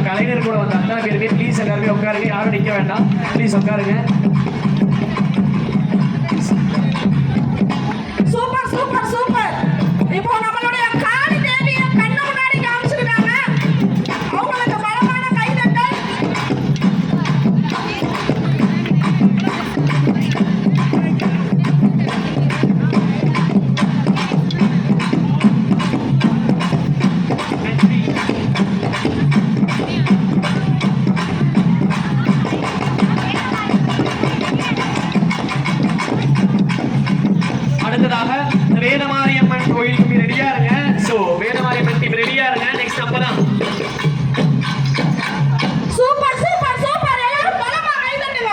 கலைஞர் கூட வந்த அத்தனை பேருமே ப்ளீஸ் எல்லாருமே உட்காருங்க, யாரும் நிற்க வேண்டாம், ப்ளீஸ் உட்காருங்க. Super super super. இப்போ நம்மளுடைய காளி தேவியை கண்ணு முன்னாடி காமிச்சிருக்காங்க. அவங்களுக்கு பலமான கைதட்டல். அடுத்ததாக வேதமாரி